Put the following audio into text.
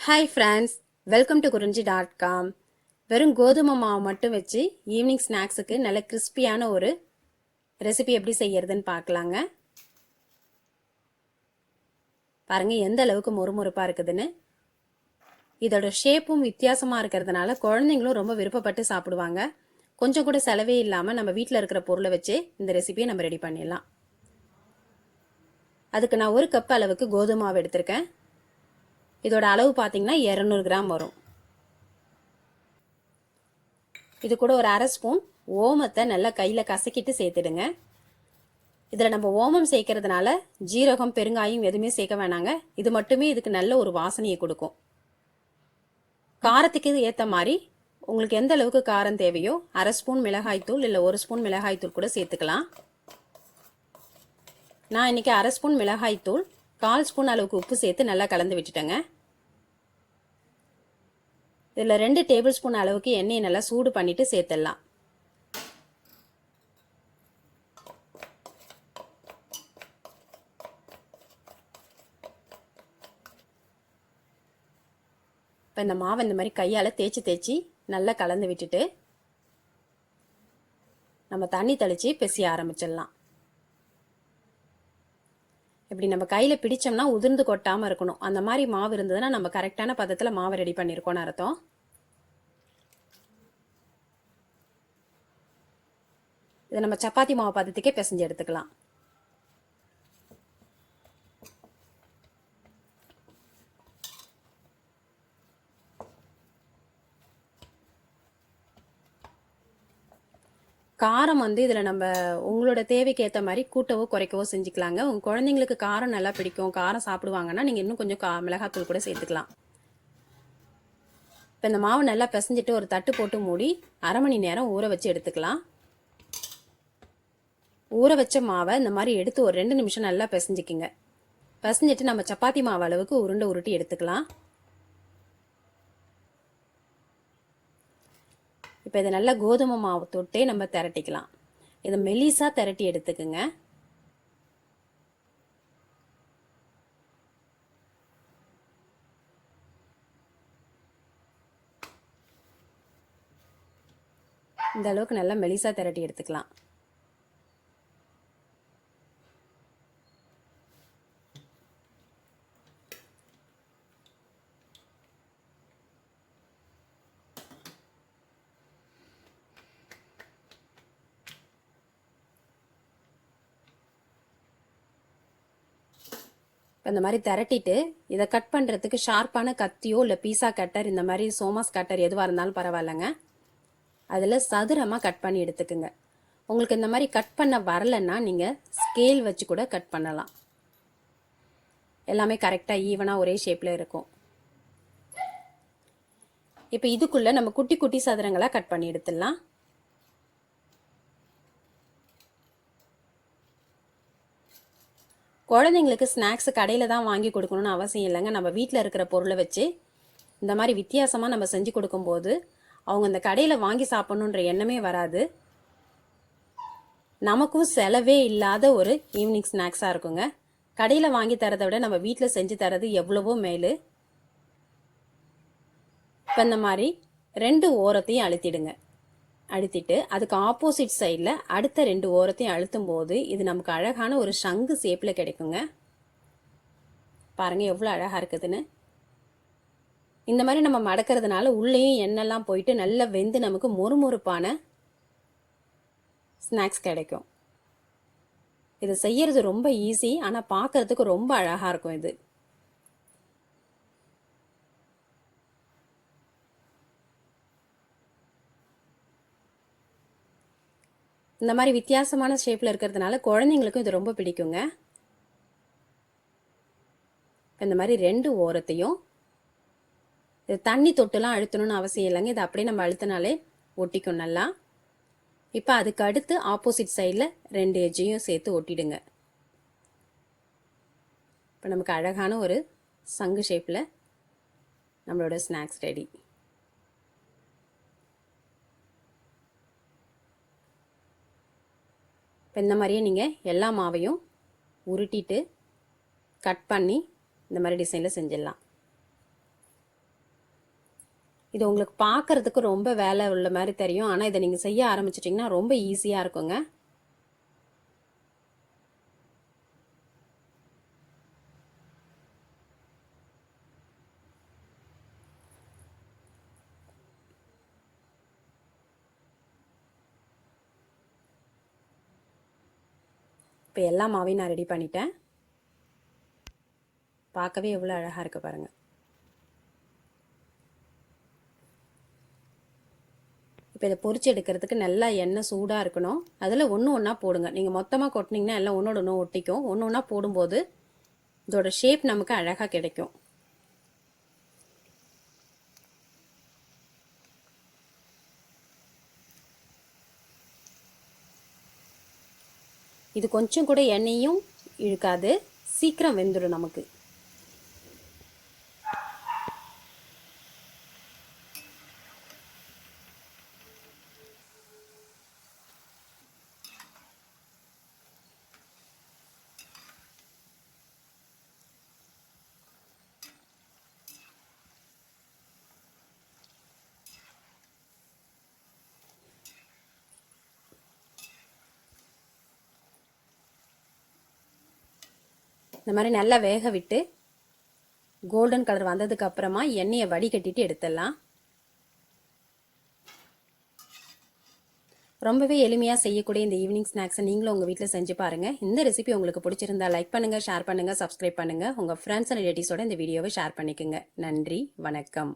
Hi friends, welcome to குறிஞ்சி.com. வெறும் கோதுமை மாவு மட்டும் வச்சு ஈவினிங் ஸ்நாக்ஸுக்கு நல்ல கிறிஸ்பியான ஒரு ரெசிபி எப்படி செய்யறதுன்னு பார்க்கலாங்க. பாருங்கள் எந்த அளவுக்கு மொறுமொறுப்பாக இருக்குதுன்னு. இதோட ஷேப்பும் வித்தியாசமாக இருக்கிறதுனால குழந்தைங்களும் ரொம்ப விருப்பப்பட்டு சாப்பிடுவாங்க. கொஞ்சம் கூட செலவே இல்லாமல் நம்ம வீட்டில் இருக்கிற பொருளை வச்சு இந்த ரெசிபியை நம்ம ரெடி பண்ணிடலாம். அதுக்கு நான் 1 கப் அளவுக்கு கோதுமை மாவு எடுத்திருக்கேன். இதோட அளவு பார்த்தீங்கன்னா 200 கிராம் வரும். இது கூட ஒரு அரை ஸ்பூன் ஓமத்தை நல்லா கையில் கசக்கிட்டு சேர்த்துடுங்க. இதில் நம்ம ஓமம் சேர்க்கறதுனால ஜீரகம் பெருங்காயம் எதுவுமே சேர்க்க வேணாங்க. இது மட்டுமே இதுக்கு நல்ல ஒரு வாசனையை கொடுக்கும். காரத்துக்கு ஏற்ற மாதிரி உங்களுக்கு எந்த அளவுக்கு காரம் தேவையோ அரை ஸ்பூன் மிளகாய்த்தூள் இல்லை 1 ஸ்பூன் மிளகாய்த்தூள் கூட சேர்த்துக்கலாம். நான் இன்றைக்கி அரை ஸ்பூன் மிளகாய்த்தூள் 1/4 ஸ்பூன் அளவுக்கு உப்பு சேர்த்து நல்லா கலந்து விட்டுட்டேங்க. இதில் 2 டேபிள் ஸ்பூன் அளவுக்கு எண்ணெயை நல்லா சூடு பண்ணிவிட்டு சேர்த்துடலாம். இப்போ இந்த மாவை இந்த மாதிரி கையால் தேய்ச்சி நல்லா கலந்து விட்டுட்டு நம்ம தண்ணி தெளித்து பிசைய ஆரம்பிச்சிடலாம். இப்படி நம்ம கையில் பிடிச்சோம்னா உதிர்ந்து கொட்டாமல் இருக்கணும். அந்த மாதிரி மாவு இருந்ததுன்னா நம்ம கரெக்டான பதத்தில் மாவை ரெடி பண்ணியிருக்கோன்னு அர்த்தம். இதை நம்ம சப்பாத்தி மாவு பதத்துக்கே பிசைஞ்சு எடுத்துக்கலாம். காரம் இதில் நம்ம உங்களோட தேவைக்கு ஏற்ற மாதிரி கூட்டவோ குறைக்கவோ செஞ்சுக்கலாங்க. உங்கள் குழந்தைங்களுக்கு காரம் நல்லா பிடிக்கும், காரம் சாப்பிடுவாங்கன்னா நீங்கள் இன்னும் கொஞ்சம் மிளகாத்தூள் கூட சேர்த்துக்கலாம். இப்போ இந்த மாவு நல்லா பிசைஞ்சிட்டு ஒரு தட்டு போட்டு மூடி அரை மணி நேரம் ஊற வச்சு எடுத்துக்கலாம். ஊற வச்ச மாவை இந்த மாதிரி எடுத்து ஒரு 2 நிமிஷம் நல்லா பிசைஞ்சிக்கிங்க. பிசைஞ்சிட்டு நம்ம சப்பாத்தி மாவு அளவுக்கு உருட்டி எடுத்துக்கலாம். இப்போ இதை நல்லா கோதுமை மாவு தொட்டே நம்ம திரட்டிக்கலாம். இதை மெலிசாக திரட்டி எடுத்துக்குங்க. இந்த அளவுக்கு நல்லா மெலிசாக திரட்டி எடுத்துக்கலாம். இந்த மாதிரி திரட்டிட்டு இதை கட் பண்ணுறதுக்கு ஷார்ப்பான கத்தியோ இல்லை பீஸா கட்டர் இந்த மாதிரி சோமாஸ் கட்டர் எதுவாக இருந்தாலும் பரவாயில்லைங்க. அதில் சதுரமாக கட் பண்ணி எடுத்துக்குங்க. உங்களுக்கு இந்த மாதிரி கட் பண்ண வரலைன்னா நீங்கள் ஸ்கேல் வச்சு கூட கட் பண்ணலாம். எல்லாமே கரெக்டாக ஈவனாக ஒரே ஷேப்பில் இருக்கும். இப்போ இதுக்குள்ளே நம்ம குட்டி குட்டி சதுரங்களாக கட் பண்ணி எடுத்துடலாம். குழந்தைங்களுக்கு ஸ்நாக்ஸ் கடையில் தான் வாங்கி கொடுக்கணும்னு அவசியம் இல்லைங்க. நம்ம வீட்டில் இருக்கிற பொருளை வச்சு இந்த மாதிரி வித்தியாசமாக நம்ம செஞ்சு கொடுக்கும்போது அவங்க இந்த கடையில் வாங்கி சாப்பிட்ணுன்ற எண்ணமே வராது. நமக்கும் செலவே இல்லாத ஒரு ஈவினிங் ஸ்நாக்ஸாக இருக்குங்க. கடையில் வாங்கி தரதை விட நம்ம வீட்டில் செஞ்சு தரது எவ்வளவோ மேலு. இப்போ இந்த மாதிரி 2 ஓரத்தையும் அழுத்திடுங்க. அழுத்திட்டு அதுக்கு ஆப்போசிட் சைடில் அடுத்த 2 ஓரத்தையும் அழுத்தும் போது இது நமக்கு அழகான ஒரு சங்கு ஷேப்பில் கிடைக்குங்க. பாருங்கள் எவ்வளோ அழகாக இருக்குதுன்னு. இந்த மாதிரி நம்ம மடக்கிறதுனால உள்ளேயும் எண்ணெய்லாம் போயிட்டு நல்லா வெந்து நமக்கு மொறுமொறுப்பான ஸ்நாக்ஸ் கிடைக்கும். இது செய்யறது ரொம்ப ஈஸி, ஆனால் பார்க்கறதுக்கு ரொம்ப அழகாக இருக்கும். இது இந்த மாதிரி வித்தியாசமான ஷேப்பில் இருக்கிறதுனால குழந்தைங்களுக்கும் இது ரொம்ப பிடிக்குங்க. இந்த மாதிரி 2 ஓரத்தையும் இது தண்ணி தொட்டுலாம் அழுத்தணும்னு அவசியம் இல்லைங்க. இது அப்படியே நம்ம அழுத்தினாலே ஒட்டிக்கும் நல்லா. இப்போ அதுக்கு அடுத்து ஆப்போசிட் சைடில் 2 எஜ்ஜையும் சேர்த்து ஒட்டிடுங்க. இப்போ நமக்கு அழகான ஒரு சங்கு ஷேப்பில் நம்மளோட ஸ்நாக்ஸ் ரெடி. இப்போ இந்த மாதிரியே நீங்கள் எல்லா மாவையும் உருட்டிட்டு கட் பண்ணி இந்த மாதிரி டிசைனில் செஞ்சிடலாம். இது உங்களுக்கு பார்க்கறதுக்கு ரொம்ப வேலை உள்ள மாதிரி தெரியும், ஆனால் இதை நீங்கள் செய்ய ஆரம்பிச்சிட்டிங்கன்னா ரொம்ப ஈஸியாக இருக்குங்க. இப்போ எல்லா மாவையும் நான் ரெடி பண்ணிட்டேன். பார்க்கவே எவ்வளோ அழகாக இருக்குது பாருங்கள். இப்போ இதை பொரிச்சு எடுக்கிறதுக்கு நல்லா எண்ணெய் சூடாக இருக்கணும். அதில் ஒன்று ஒன்றா போடுங்க. நீங்கள் மொத்தமாக கொட்டினீங்கன்னா எல்லாம் ஒன்றோட ஒன்று ஒட்டிக்கும். ஒன்று ஒன்றா போடும்போது இதோட ஷேப் நமக்கு அழகாக கிடைக்கும். இது கொஞ்சம் கூட எண்ணெயும் இழுக்காது, சீக்கிரம் வெந்துடும் நமக்கு. இந்த மாதிரி நல்லா வேக விட்டு கோல்டன் கலர் வந்ததுக்கு அப்புறமா எண்ணெயை வடிகட்டிட்டு எடுத்துடலாம். ரொம்பவே எளிமையாக செய்யக்கூடிய இந்த ஈவினிங் ஸ்நாக்ஸை நீங்களும் உங்கள் வீட்டில் செஞ்சு பாருங்கள். இந்த ரெசிபி உங்களுக்கு பிடிச்சிருந்தா லைக் பண்ணுங்கள், ஷேர் பண்ணுங்கள், சப்ஸ்கிரைப் பண்ணுங்கள். உங்கள் ஃப்ரெண்ட்ஸ் அண்ட் ரிலேட்டிவ்ஸோட இந்த வீடியோவை ஷேர் பண்ணிக்கோங்க. நன்றி, வணக்கம்.